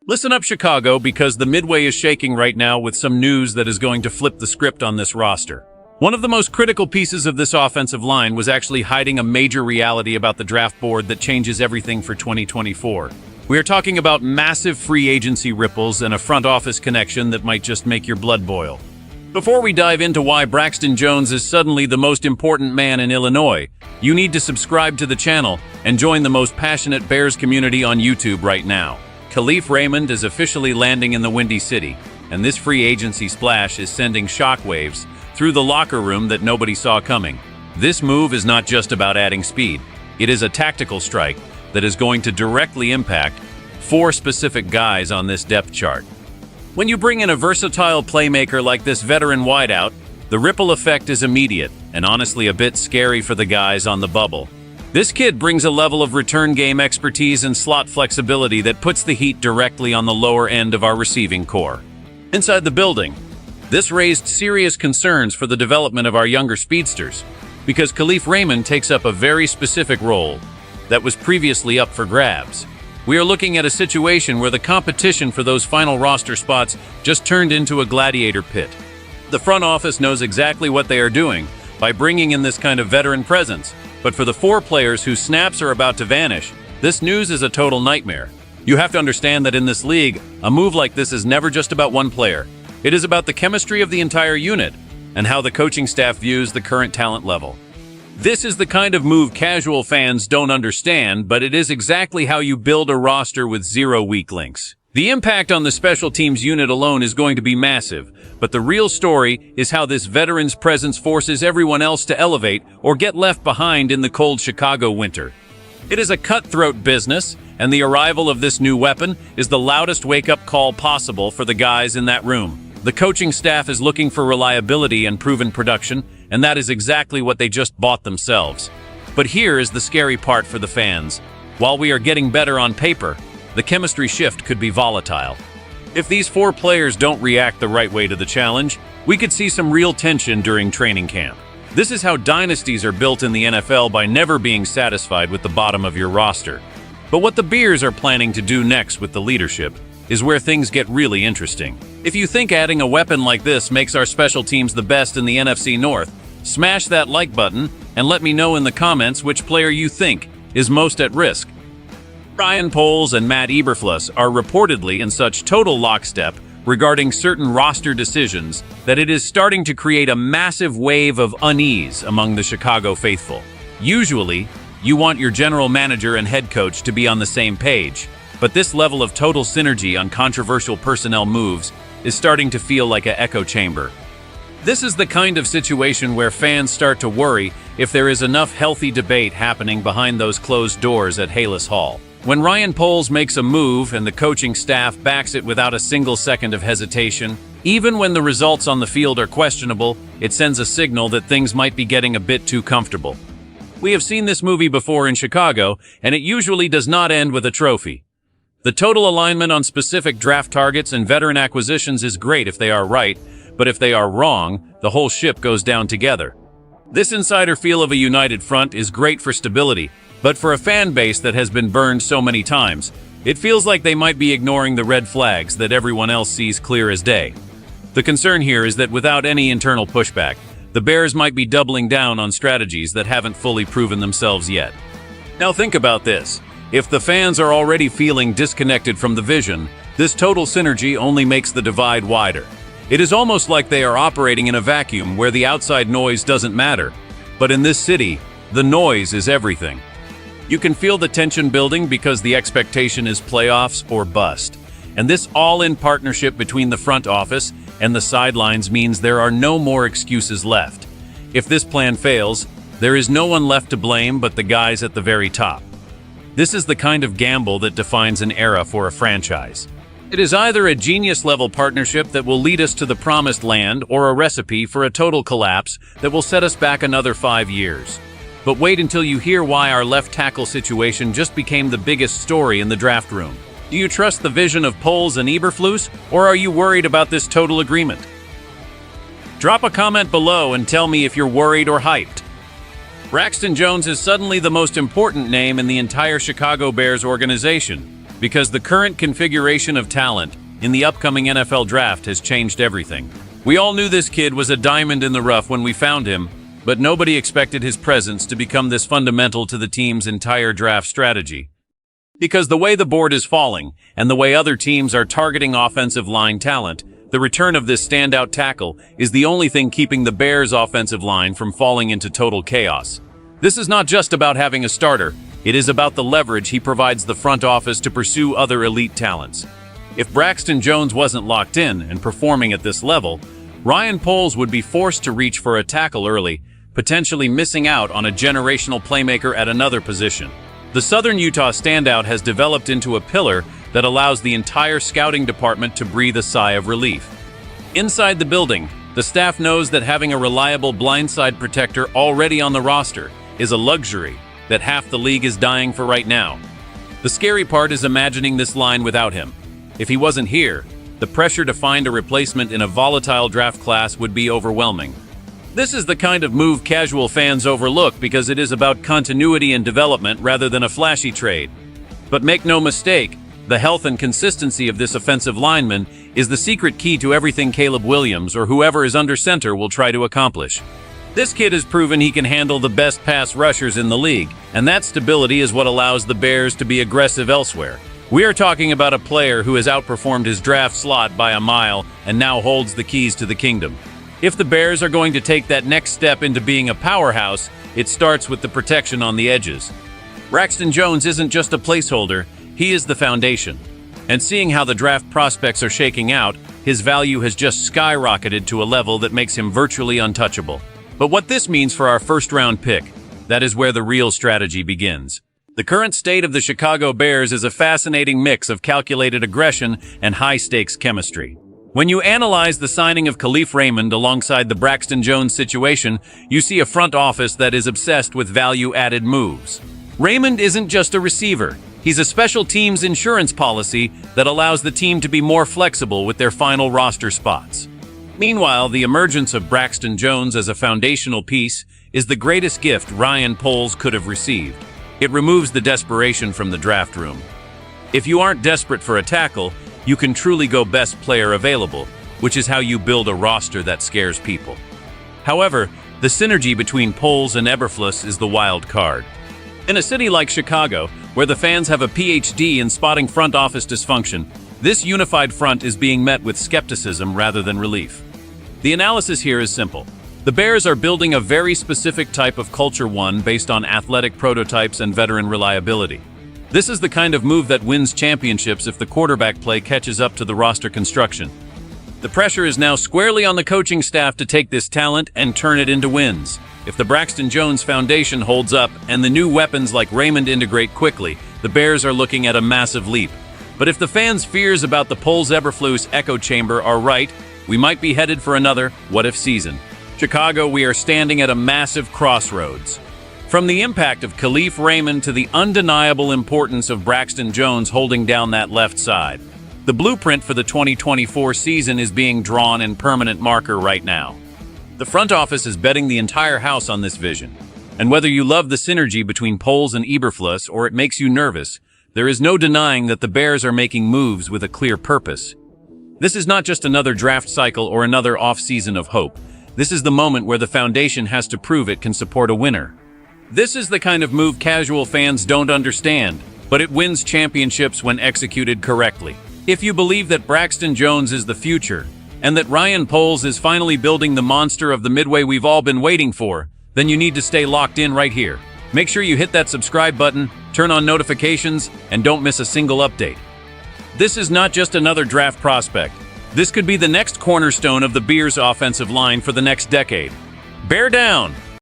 Listen up, Chicago, because the Midway is shaking right now with some news that is going to flip the script on this roster. One of the most critical pieces of this offensive line was actually hiding a major reality about the draft board that changes everything for 2024. We are talking about massive free agency ripples and a front office connection that might just make your blood boil. Before we dive into why Braxton Jones is suddenly the most important man in Illinois, you need to subscribe to the channel and join the most passionate Bears community on YouTube right now. Khalif Raymond is officially landing in the Windy City, and this free agency splash is sending shockwaves through the locker room that nobody saw coming. This move is not just about adding speed. It is a tactical strike that is going to directly impact 4 specific guys on this depth chart. When you bring in a versatile playmaker like this veteran wideout, the ripple effect is immediate and honestly a bit scary for the guys on the bubble. This kid brings a level of return game expertise and slot flexibility that puts the heat directly on the lower end of our receiving core. Inside the building, this raised serious concerns for the development of our younger speedsters, because Khalif Raymond takes up a very specific role that was previously up for grabs. We are looking at a situation where the competition for those final roster spots just turned into a gladiator pit. The front office knows exactly what they are doing by bringing in this kind of veteran presence, but for the 4 players whose snaps are about to vanish, this news is a total nightmare. You have to understand that in this league, a move like this is never just about one player. It is about the chemistry of the entire unit and how the coaching staff views the current talent level. This is the kind of move casual fans don't understand, but it is exactly how you build a roster with 0 weak links. The impact on the special teams unit alone is going to be massive, but the real story is how this veteran's presence forces everyone else to elevate or get left behind in the cold Chicago winter. It is a cutthroat business, and the arrival of this new weapon is the loudest wake-up call possible for the guys in that room. The coaching staff is looking for reliability and proven production, and that is exactly what they just bought themselves. But here is the scary part for the fans. While we are getting better on paper, the chemistry shift could be volatile. If these 4 players don't react the right way to the challenge, we could see some real tension during training camp. This is how dynasties are built in the NFL, by never being satisfied with the bottom of your roster. But what the Bears are planning to do next with the leadership is where things get really interesting. If you think adding a weapon like this makes our special teams the best in the NFC North, smash that like button and let me know in the comments which player you think is most at risk. Ryan Poles and Matt Eberflus are reportedly in such total lockstep regarding certain roster decisions that it is starting to create a massive wave of unease among the Chicago faithful. Usually, you want your general manager and head coach to be on the same page, but this level of total synergy on controversial personnel moves is starting to feel like an echo chamber. This is the kind of situation where fans start to worry if there is enough healthy debate happening behind those closed doors at Halas Hall. When Ryan Poles makes a move and the coaching staff backs it without a single second of hesitation, even when the results on the field are questionable, it sends a signal that things might be getting a bit too comfortable. We have seen this movie before in Chicago, and it usually does not end with a trophy. The total alignment on specific draft targets and veteran acquisitions is great if they are right, but if they are wrong, the whole ship goes down together. This insider feel of a united front is great for stability, but for a fan base that has been burned so many times, it feels like they might be ignoring the red flags that everyone else sees clear as day. The concern here is that without any internal pushback, the Bears might be doubling down on strategies that haven't fully proven themselves yet. Now think about this. If the fans are already feeling disconnected from the vision, this total synergy only makes the divide wider. It is almost like they are operating in a vacuum where the outside noise doesn't matter. But in this city, the noise is everything. You can feel the tension building because the expectation is playoffs or bust. And this all-in partnership between the front office and the sidelines means there are no more excuses left. If this plan fails, there is no one left to blame but the guys at the very top. This is the kind of gamble that defines an era for a franchise. It is either a genius-level partnership that will lead us to the promised land or a recipe for a total collapse that will set us back another 5 years. But wait until you hear why our left tackle situation just became the biggest story in the draft room. Do you trust the vision of Poles and Eberflus, or are you worried about this total agreement? Drop a comment below and tell me if you're worried or hyped. Braxton Jones is suddenly the most important name in the entire Chicago Bears organization. because the current configuration of talent in the upcoming NFL draft has changed everything. We all knew this kid was a diamond in the rough when we found him, but nobody expected his presence to become this fundamental to the team's entire draft strategy. Because the way the board is falling, and the way other teams are targeting offensive line talent, the return of this standout tackle is the only thing keeping the Bears' offensive line from falling into total chaos. This is not just about having a starter, it is about the leverage he provides the front office to pursue other elite talents. If Braxton Jones wasn't locked in and performing at this level, Ryan Poles would be forced to reach for a tackle early, potentially missing out on a generational playmaker at another position. The Southern Utah standout has developed into a pillar that allows the entire scouting department to breathe a sigh of relief. Inside the building, the staff knows that having a reliable blindside protector already on the roster is a luxury that half the league is dying for right now. The scary part is imagining this line without him. If he wasn't here, the pressure to find a replacement in a volatile draft class would be overwhelming. This is the kind of move casual fans overlook because it is about continuity and development rather than a flashy trade. But make no mistake, the health and consistency of this offensive lineman is the secret key to everything Caleb Williams or whoever is under center will try to accomplish. This kid has proven he can handle the best pass rushers in the league, and that stability is what allows the Bears to be aggressive elsewhere. We are talking about a player who has outperformed his draft slot by a mile and now holds the keys to the kingdom. If the Bears are going to take that next step into being a powerhouse, it starts with the protection on the edges. Braxton Jones isn't just a placeholder, he is the foundation. And seeing how the draft prospects are shaking out, his value has just skyrocketed to a level that makes him virtually untouchable. But what this means for our first-round pick, that is where the real strategy begins. The current state of the Chicago Bears is a fascinating mix of calculated aggression and high-stakes chemistry. When you analyze the signing of Khalif Raymond alongside the Braxton Jones situation, you see a front office that is obsessed with value-added moves. Raymond isn't just a receiver. He's a special teams insurance policy that allows the team to be more flexible with their final roster spots. Meanwhile, the emergence of Braxton Jones as a foundational piece is the greatest gift Ryan Poles could have received. It removes the desperation from the draft room. If you aren't desperate for a tackle, you can truly go best player available, which is how you build a roster that scares people. However, the synergy between Poles and Eberflus is the wild card. In a city like Chicago, where the fans have a PhD in spotting front office dysfunction, this unified front is being met with skepticism rather than relief. The analysis here is simple. The Bears are building a very specific type of culture one based on athletic prototypes and veteran reliability. This is the kind of move that wins championships if the quarterback play catches up to the roster construction. The pressure is now squarely on the coaching staff to take this talent and turn it into wins. If the Braxton Jones foundation holds up and the new weapons like Raymond integrate quickly, the Bears are looking at a massive leap. But if the fans' fears about the Poles-Eberflus echo chamber are right, we might be headed for another what-if season. Chicago, we are standing at a massive crossroads. From the impact of Khalif Raymond to the undeniable importance of Braxton Jones holding down that left side. The blueprint for the 2024 season is being drawn in permanent marker right now. The front office is betting the entire house on this vision. And whether you love the synergy between Poles and Eberflus or it makes you nervous, there is no denying that the Bears are making moves with a clear purpose. This is not just another draft cycle or another off-season of hope. This is the moment where the foundation has to prove it can support a winner. This is the kind of move casual fans don't understand, but it wins championships when executed correctly. If you believe that Braxton Jones is the future, and that Ryan Poles is finally building the monster of the Midway we've all been waiting for, then you need to stay locked in right here. Make sure you hit that subscribe button, turn on notifications, and don't miss a single update. This is not just another draft prospect. This could be the next cornerstone of the Bears' offensive line for the next decade. Bear down!